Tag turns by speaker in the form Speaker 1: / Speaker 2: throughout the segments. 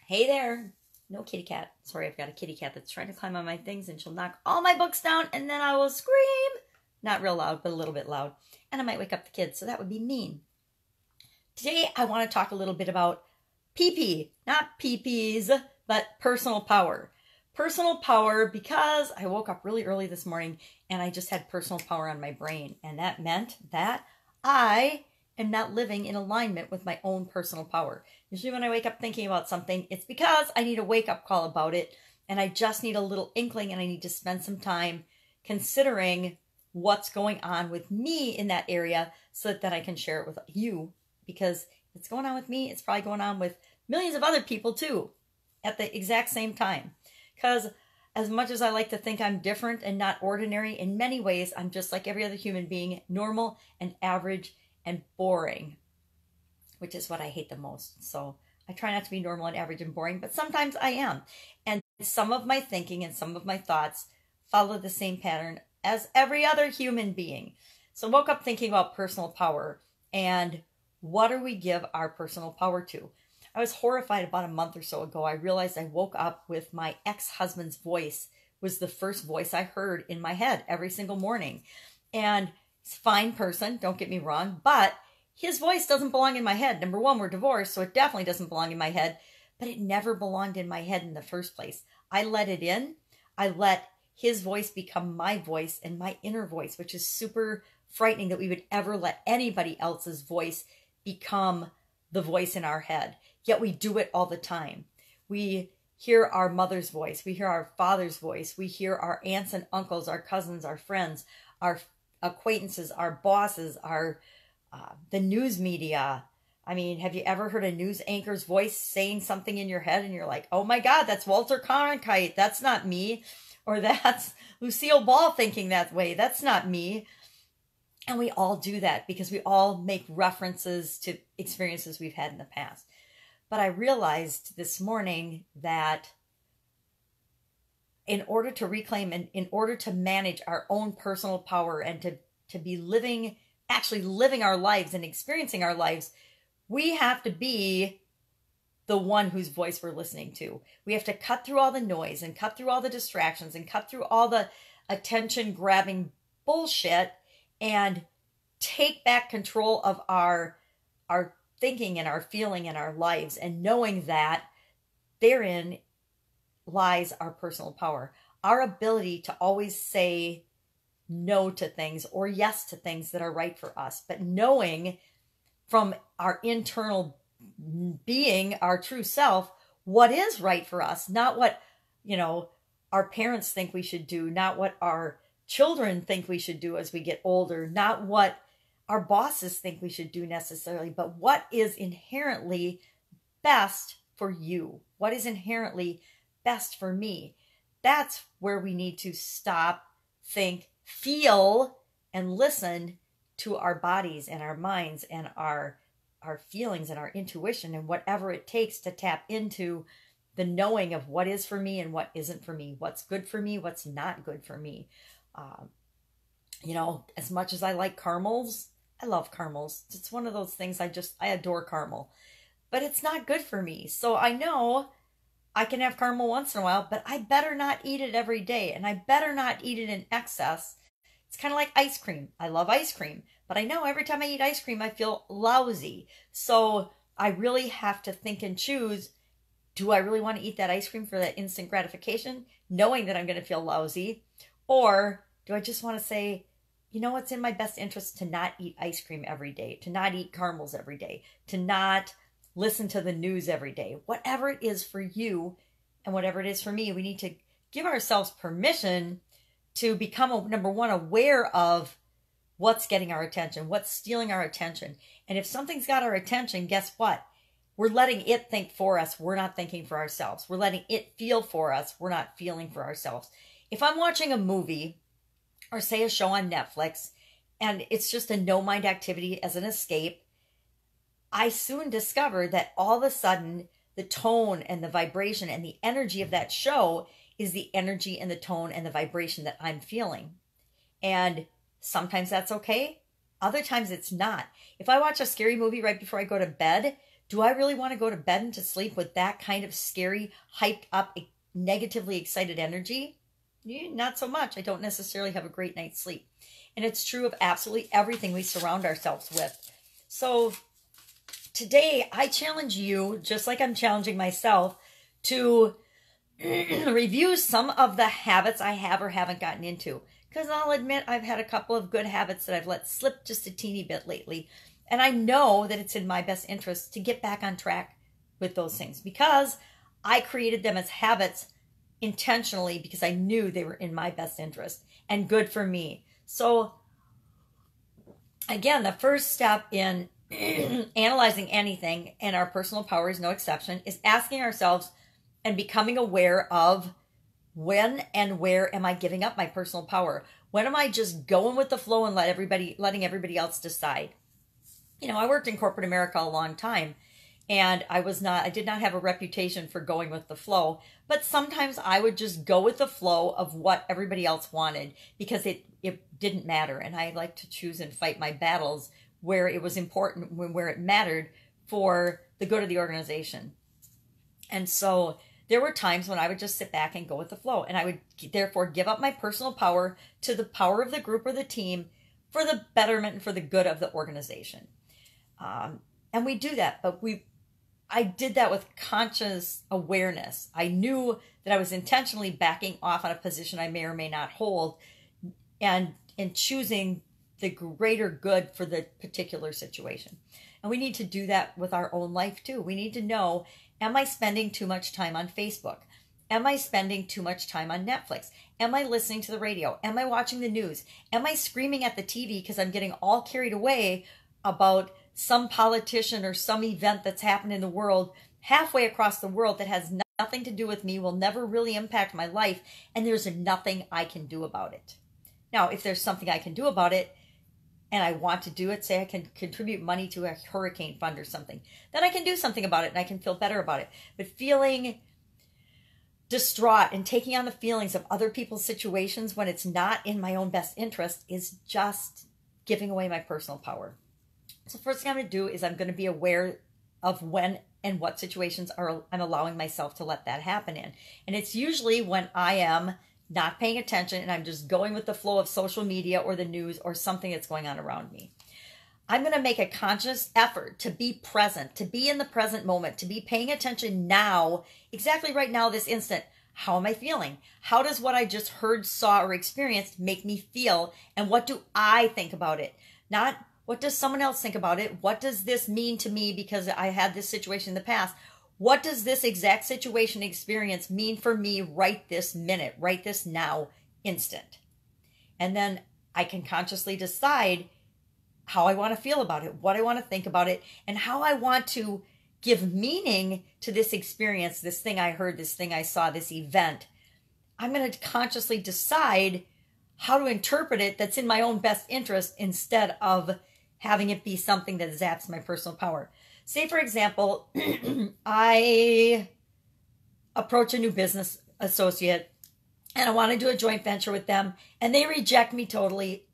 Speaker 1: Hey there. No kitty cat. Sorry, I've got a kitty cat that's trying to climb on my things and she'll knock all my books down and then I will scream. Not real loud, but a little bit loud. And I might wake up the kids, so that would be mean. Today, I want to talk a little bit about pee-pee. Not pee-pees, but personal power. Personal power because I woke up really early this morning and I just had personal power on my brain. And that meant that I am not living in alignment with my own personal power. Usually when I wake up thinking about something, it's because I need a wake-up call about it and I just need a little inkling and I need to spend some time considering what's going on with me in that area so that then I can share it with you, because if it's going on with me, it's probably going on with millions of other people too at the exact same time. Because as much as I like to think I'm different and not ordinary, in many ways, I'm just like every other human being, normal and average and boring, which is what I hate the most. So I try not to be normal and average and boring, but sometimes I am. And some of my thinking and some of my thoughts follow the same pattern as every other human being. So I woke up thinking about personal power and what do we give our personal power to? I was horrified about a month or so ago. I realized I woke up with my ex-husband's voice was the first voice I heard in my head every single morning. And he's a fine person, don't get me wrong, but his voice doesn't belong in my head. Number one, we're divorced, so it definitely doesn't belong in my head, but it never belonged in my head in the first place. I let it in. I let his voice become my voice and my inner voice, which is super frightening that we would ever let anybody else's voice become the voice in our head. Yet we do it all the time. We hear our mother's voice. We hear our father's voice. We hear our aunts and uncles, our cousins, our friends, our acquaintances, our bosses, the news media. I mean, have you ever heard a news anchor's voice saying something in your head and you're like, oh my God, that's Walter Cronkite. That's not me. Or that's Lucille Ball thinking that way. That's not me. And we all do that because we all make references to experiences we've had in the past. But I realized this morning that in order to reclaim and in order to manage our own personal power and to be actually living our lives and experiencing our lives, we have to be the one whose voice we're listening to. We have to cut through all the noise and cut through all the distractions and cut through all the attention-grabbing bullshit and take back control of our thinking and our feeling and our lives, and knowing that therein lies our personal power. Our ability to always say no to things or yes to things that are right for us, but knowing from our internal being, our true self, what is right for us, not what, our parents think we should do, not what our children think we should do as we get older, not what our bosses think we should do necessarily, but what is inherently best for you? What is inherently best for me? That's where we need to stop, think, feel, and listen to our bodies and our minds and our feelings and our intuition and whatever it takes to tap into the knowing of what is for me and what isn't for me, what's good for me, what's not good for me. As much as I like caramels, I love caramels. It's one of those things I adore caramel, but it's not good for me. So I know I can have caramel once in a while, but I better not eat it every day, and I better not eat it in excess. It's kind of like ice cream. I love ice cream, but I know every time I eat ice cream, I feel lousy. So I really have to think and choose, do I really want to eat that ice cream for that instant gratification, knowing that I'm going to feel lousy? Or do I just want to say, it's in my best interest to not eat ice cream every day, to not eat caramels every day, to not listen to the news every day. Whatever it is for you and whatever it is for me, we need to give ourselves permission to become, number one, aware of what's getting our attention, what's stealing our attention. And if something's got our attention, guess what? We're letting it think for us. We're not thinking for ourselves. We're letting it feel for us. We're not feeling for ourselves. If I'm watching a movie or say a show on Netflix and it's just a no-mind activity as an escape, I soon discover that all of a sudden the tone and the vibration and the energy of that show is the energy and the tone and the vibration that I'm feeling. And sometimes that's okay. Other times it's not. If I watch a scary movie right before I go to bed, Do I really want to go to bed and to sleep with that kind of scary, hyped up, negatively excited energy? Not so much. I don't necessarily have a great night's sleep. And it's true of absolutely everything we surround ourselves with. So today I challenge you, just like I'm challenging myself, to review some of the habits I have or haven't gotten into. Because I'll admit I've had a couple of good habits that I've let slip just a teeny bit lately. And I know that it's in my best interest to get back on track with those things because I created them as habits intentionally because I knew they were in my best interest and good for me. So again, the first step in analyzing anything, and our personal power is no exception, is asking ourselves and becoming aware of when and where am I giving up my personal power? When am I just going with the flow and letting everybody else decide? You know, I worked in corporate America a long time, and I did not have a reputation for going with the flow, but sometimes I would just go with the flow of what everybody else wanted because it didn't matter. And I like to choose and fight my battles where it was important, where it mattered for the good of the organization. And so there were times when I would just sit back and go with the flow, and I would therefore give up my personal power to the power of the group or the team for the betterment and for the good of the organization. And we do that, but I did that with conscious awareness. I knew that I was intentionally backing off on a position I may or may not hold and choosing the greater good for the particular situation. And we need to do that with our own life too. We need to know, am I spending too much time on Facebook? Am I spending too much time on Netflix? Am I listening to the radio? Am I watching the news? Am I screaming at the TV because I'm getting all carried away about some politician or some event that's happened in the world, halfway across the world, that has nothing to do with me, will never really impact my life, and there's nothing I can do about it? Now, if there's something I can do about it, and I want to do it, say I can contribute money to a hurricane fund or something, then I can do something about it and I can feel better about it. But feeling distraught and taking on the feelings of other people's situations when it's not in my own best interest is just giving away my personal power. So first thing I'm going to do is I'm going to be aware of when and what situations I'm allowing myself to let that happen in. And it's usually when I am not paying attention and I'm just going with the flow of social media or the news or something that's going on around me. I'm going to make a conscious effort to be present, to be in the present moment, to be paying attention now, exactly right now, this instant. How am I feeling? How does what I just heard, saw, or experienced make me feel? And what do I think about it? Not what does someone else think about it? What does this mean to me because I had this situation in the past? What does this exact situation experience mean for me right this minute, right this now, instant? And then I can consciously decide how I want to feel about it, what I want to think about it, and how I want to give meaning to this experience, this thing I heard, this thing I saw, this event. I'm going to consciously decide how to interpret it that's in my own best interest instead of having it be something that zaps my personal power. Say, for example, I approach a new business associate and I want to do a joint venture with them, and they reject me totally.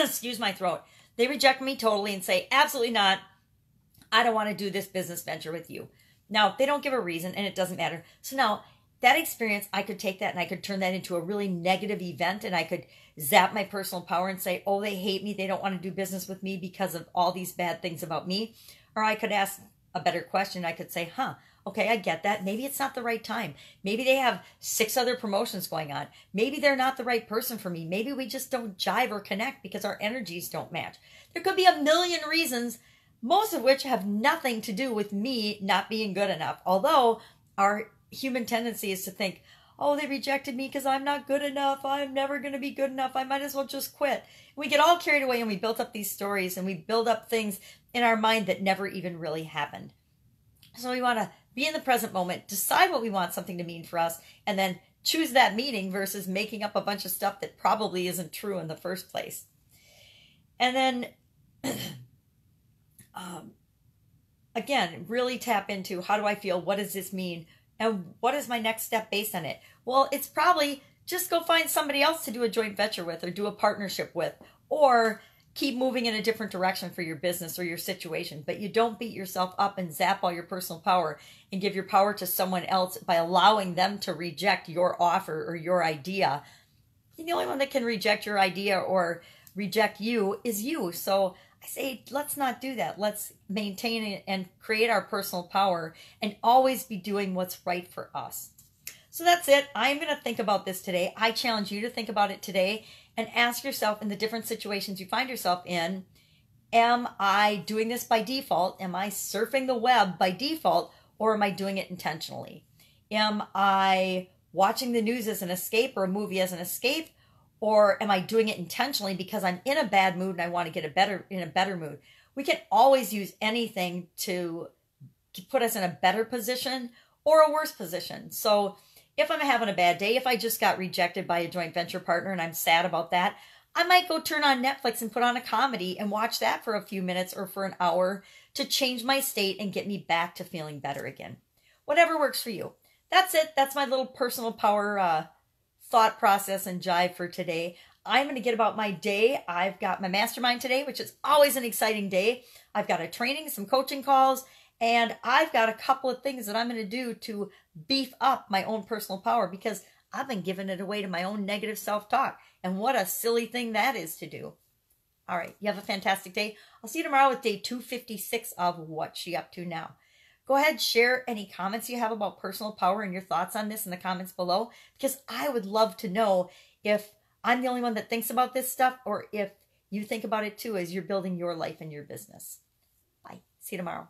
Speaker 1: Excuse my throat. They reject me totally and say, absolutely not. I don't want to do this business venture with you. Now, they don't give a reason, and it doesn't matter. So now, that experience, I could take that and I could turn that into a really negative event, and I could zap my personal power and say, oh, they hate me. They don't want to do business with me because of all these bad things about me. Or I could ask a better question. I could say, okay, I get that. Maybe it's not the right time. Maybe they have 6 other promotions going on. Maybe they're not the right person for me. Maybe we just don't jive or connect because our energies don't match. There could be a million reasons, most of which have nothing to do with me not being good enough. Although our human tendency is to think, oh, they rejected me because I'm not good enough. I'm never going to be good enough. I might as well just quit. We get all carried away and we build up these stories and we build up things in our mind that never even really happened. So we want to be in the present moment, decide what we want something to mean for us, and then choose that meaning versus making up a bunch of stuff that probably isn't true in the first place. And then, again, really tap into, how do I feel? What does this mean? And what is my next step based on it? Well, it's probably just go find somebody else to do a joint venture with or do a partnership with, or keep moving in a different direction for your business or your situation, but you don't beat yourself up and zap all your personal power and give your power to someone else by allowing them to reject your offer or your idea. The only one that can reject your idea or reject you is you. So I say, let's not do that. Let's maintain it and create our personal power and always be doing what's right for us. So that's it. I'm going to think about this today. I challenge you to think about it today and ask yourself in the different situations you find yourself in, am I doing this by default? Am I surfing the web by default, or am I doing it intentionally? Am I watching the news as an escape or a movie as an escape, or am I doing it intentionally because I'm in a bad mood and I want to get in a better mood? We can always use anything to put us in a better position or a worse position. So if I'm having a bad day, if I just got rejected by a joint venture partner and I'm sad about that, I might go turn on Netflix and put on a comedy and watch that for a few minutes or for an hour to change my state and get me back to feeling better again. Whatever works for you. That's it. That's my little personal power thought process and jive for today. I'm going to get about my day. I've got my mastermind today, which is always an exciting day. I've got a training, some coaching calls, and I've got a couple of things that I'm going to do to beef up my own personal power because I've been giving it away to my own negative self-talk. And what a silly thing that is to do. All right. You have a fantastic day. I'll see you tomorrow with day 256 of What's She Up To Now. Go ahead, share any comments you have about personal power and your thoughts on this in the comments below, because I would love to know if I'm the only one that thinks about this stuff or if you think about it too as you're building your life and your business. Bye. See you tomorrow.